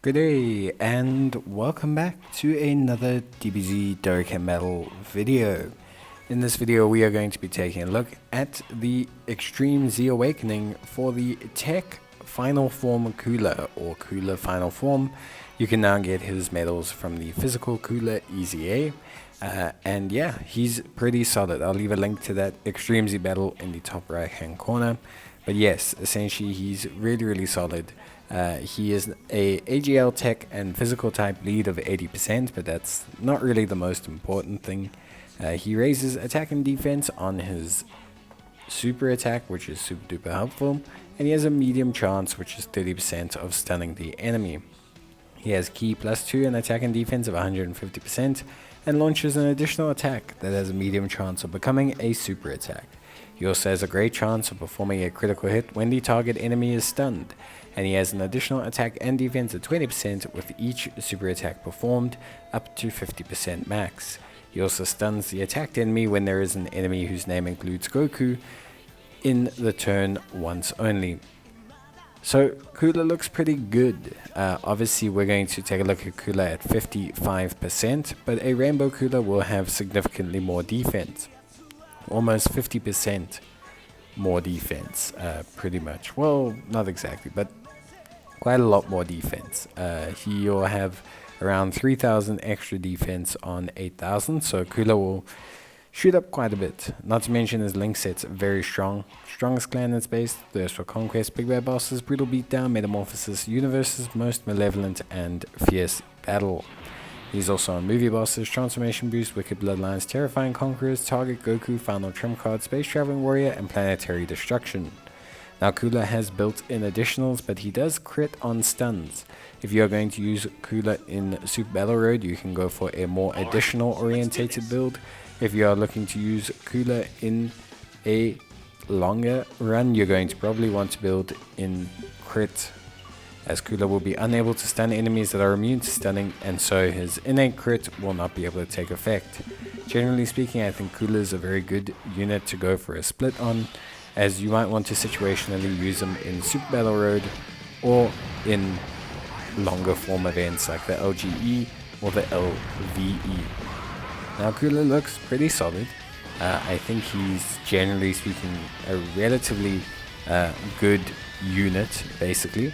Good day and welcome back to another DBZ Dokkan Metal video. In this video we are going to be taking a look at the Extreme Z Awakening for the TEQ Final Form Cooler or Cooler Final Form. You can now get his medals from the physical Cooler EZA. And yeah, he's pretty solid. I'll leave a link to that Extreme Z battle in the top right hand corner. But yes, essentially he's really solid. He is a AGL tech and physical type lead of 80%, but that's not really the most important thing. He raises attack and defense on his super attack, which is super duper helpful, and he has a medium chance, which is 30% of stunning the enemy. He has key +2 and attack and defense of 150%, and launches an additional attack that has a medium chance of becoming a super attack. He also has a great chance of performing a critical hit when the target enemy is stunned, and he has an additional attack and defense of 20% with each super attack performed, up to 50% max. He also stuns the attacked enemy when there is an enemy whose name includes Goku in the turn once only. So Cooler looks pretty good. Obviously we're going to take a look at Cooler at 55%, but a Rainbow Cooler will have significantly more defense. Almost 50% more defense, pretty much. Well, not exactly, but quite a lot more defense. He will have around 3,000 extra defense on 8,000, so Cooler will shoot up quite a bit. Not to mention his link set's very strong. Strongest clan in space, Thirst for Conquest, Big Bad Bosses, Brutal Beatdown, Metamorphosis, Universe's Most Malevolent, and Fierce Battle. He's also on Movie Bosses, Transformation Boost, Wicked Bloodlines, Terrifying Conquerors, Target Goku, Final Trump Card, Space Traveling Warrior, and Planetary Destruction. Now Cooler has built-in additionals, but he does crit on stuns. If you are going to use Cooler in Super Battle Road, you can go for a more additional orientated build. If you are looking to use Cooler in a longer run, you're going to probably want to build in crit, as Cooler will be unable to stun enemies that are immune to stunning, and so his innate crit will not be able to take effect. Generally speaking, I think Cooler is a very good unit to go for a split on, as you might want to situationally use him in Super Battle Road or in longer form events like the LGE or the LVE. Now Cooler looks pretty solid. I think he's generally speaking a relatively good unit basically.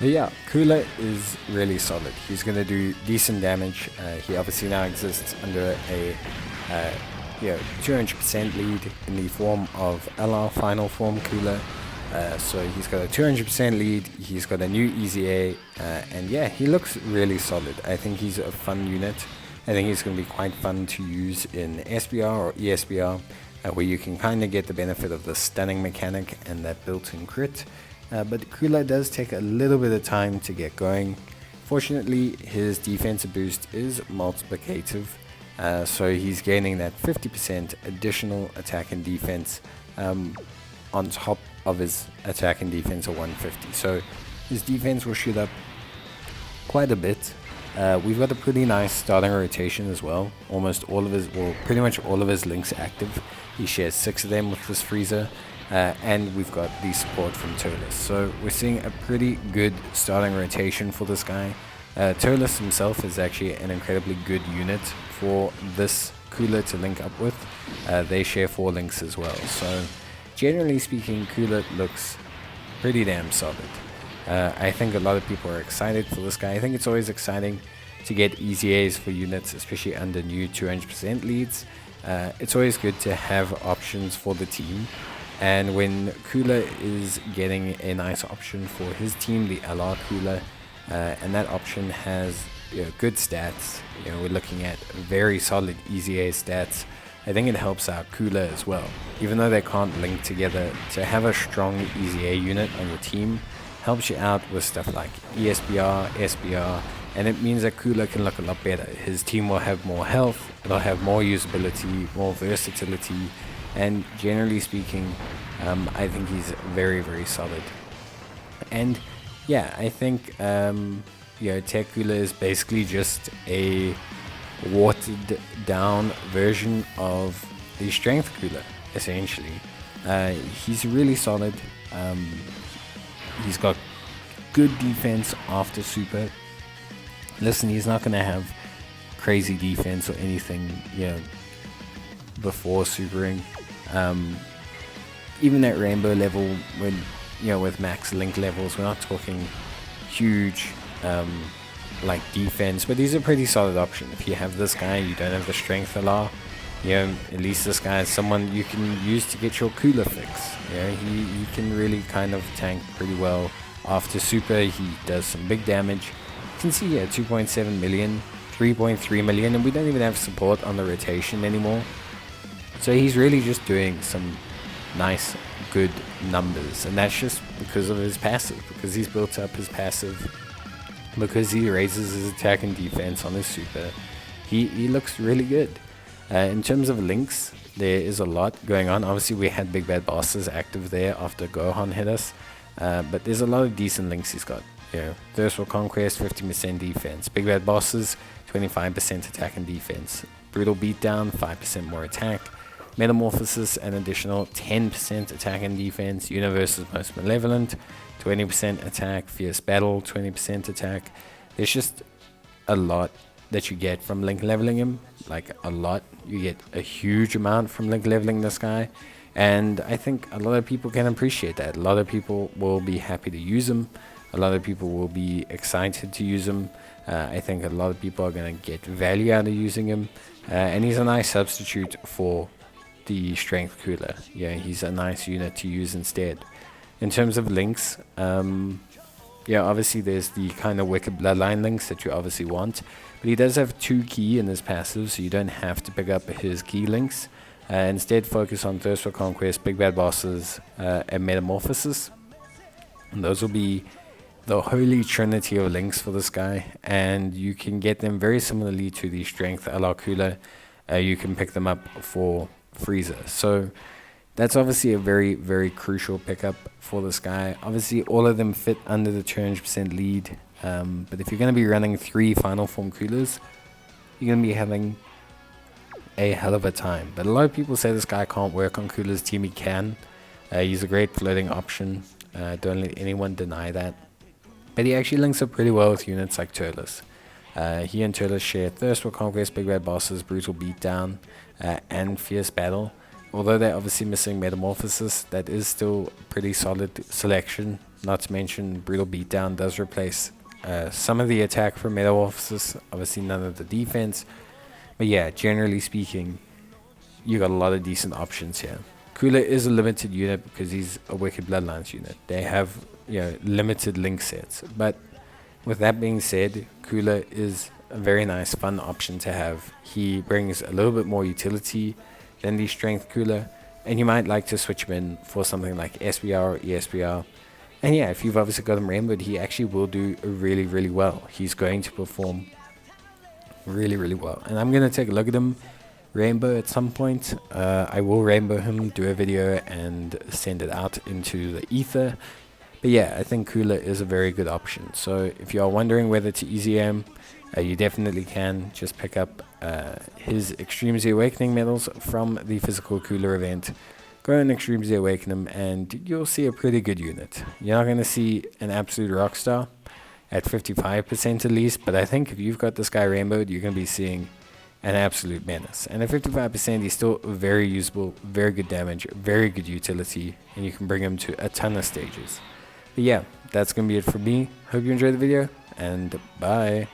But yeah, Cooler is really solid. He's going to do decent damage. He obviously now exists under a 200% lead in the form of LR Final Form Cooler. So he's got a 200% lead, he's got a new EZA, and yeah, he looks really solid. I think he's a fun unit. I think he's going to be quite fun to use in SBR or ESBR, where you can kind of get the benefit of the stunning mechanic and that built-in crit. But Cooler does take a little bit of time to get going. Fortunately, his defensive boost is multiplicative, so he's gaining that 50% additional attack and defense on top of his attack and defense of 150. So his defense will shoot up quite a bit. We've got a pretty nice starting rotation as well. Pretty much all of his links active. He shares 6 of them with this Freezer. And we've got the support from Tolus. So we're seeing a pretty good starting rotation for this guy. Tolus himself is actually an incredibly good unit for this Cooler to link up with. They share 4 links as well. So generally speaking, Cooler looks pretty damn solid. I think a lot of people are excited for this guy. I think it's always exciting to get EZAs for units, especially under new 200% leads. It's always good to have options for the team. And when Cooler is getting a nice option for his team, the LR Cooler, and that option has good stats, we're looking at very solid EZA stats, I think it helps out Cooler as well. Even though they can't link together, to have a strong EZA unit on your team helps you out with stuff like ESBR, SBR, and it means that Cooler can look a lot better. His team will have more health, it'll have more usability, more versatility, and generally speaking, I think he's very solid. And yeah, I think TEQ Cooler is basically just a watered down version of the Strength Cooler, essentially. He's really solid. He's got good defense after super. Listen, he's not going to have crazy defense or anything, before supering. Even at rainbow level, when with max link levels, we're not talking huge like defense, but he's a pretty solid option. If you have this guy, you don't have the strength a lot, at least this guy is someone you can use to get your cooler fix. He can really kind of tank pretty well after super. He does some big damage. You can see here 2.7 million, 3.3 million, and we don't even have support on the rotation anymore. So he's really just doing some nice, good numbers, and that's just because of his passive, because he's built up his passive, because he raises his attack and defense on his super. He looks really good. In terms of links, there is a lot going on. Obviously, we had Big Bad Bosses active there after Gohan hit us, but there's a lot of decent links he's got. Thirst for Conquest, 50% defense. Big Bad Bosses, 25% attack and defense. Brutal Beatdown, 5% more attack. Metamorphosis, an additional 10% attack and defense. Universe is most malevolent, 20% attack. Fierce Battle, 20% attack. There's just a lot that you get from link leveling him. Like a lot. You get a huge amount from link leveling this guy. And I think a lot of people can appreciate that. A lot of people will be happy to use him. A lot of people will be excited to use him. I think a lot of people are going to get value out of using him. And he's a nice substitute for the strength cooler. He's a nice unit to use instead. In terms of links, obviously there's the kind of Wicked Bloodline links that you obviously want, but he does have 2 key in his passive, so you don't have to pick up his key links. Instead, focus on Thirst for Conquest, Big Bad Bosses, and Metamorphosis. And those will be the holy trinity of links for this guy, and you can get them very similarly to the strength a la cooler. You can pick them up for Frieza. So that's obviously a very, very crucial pickup for this guy. Obviously, all of them fit under the 200% lead. But if you're going to be running 3 final form coolers, you're going to be having a hell of a time. But a lot of people say this guy can't work on coolers. Team, he can. He's a great floating option. Don't let anyone deny that. But he actually links up pretty well with units like Turles. He and Turles share Thirst for Conquest, Big Bad Bosses, Brutal Beatdown, and Fierce Battle. Although they're obviously missing Metamorphosis, that is still a pretty solid selection. Not to mention Brutal Beatdown does replace some of the attack for Metamorphosis, obviously none of the defense. But yeah, generally speaking, you got a lot of decent options here. Cooler is a limited unit because he's a Wicked Bloodlines unit. They have limited link sets. But with that being said, Cooler is a very nice, fun option to have. He brings a little bit more utility than the strength cooler, and you might like to switch him in for something like SBR or ESBR. And yeah, if you've obviously got him rainbowed, he actually will do really, really well. He's going to perform really, really well. And I'm going to take a look at him rainbow at some point. I will rainbow him, do a video, and send it out into the ether. But yeah, I think Cooler is a very good option. So if you are wondering whether to easy him, you definitely can just pick up his Extreme Z Awakening medals from the physical Cooler event. Go and Extreme Z Awaken him, and you'll see a pretty good unit. You're not going to see an absolute rock star at 55% at least, but I think if you've got this guy rainbowed, you're going to be seeing an absolute menace. And at 55%, he's still very usable, very good damage, very good utility, and you can bring him to a ton of stages. But yeah, that's going to be it for me. Hope you enjoyed the video, and bye.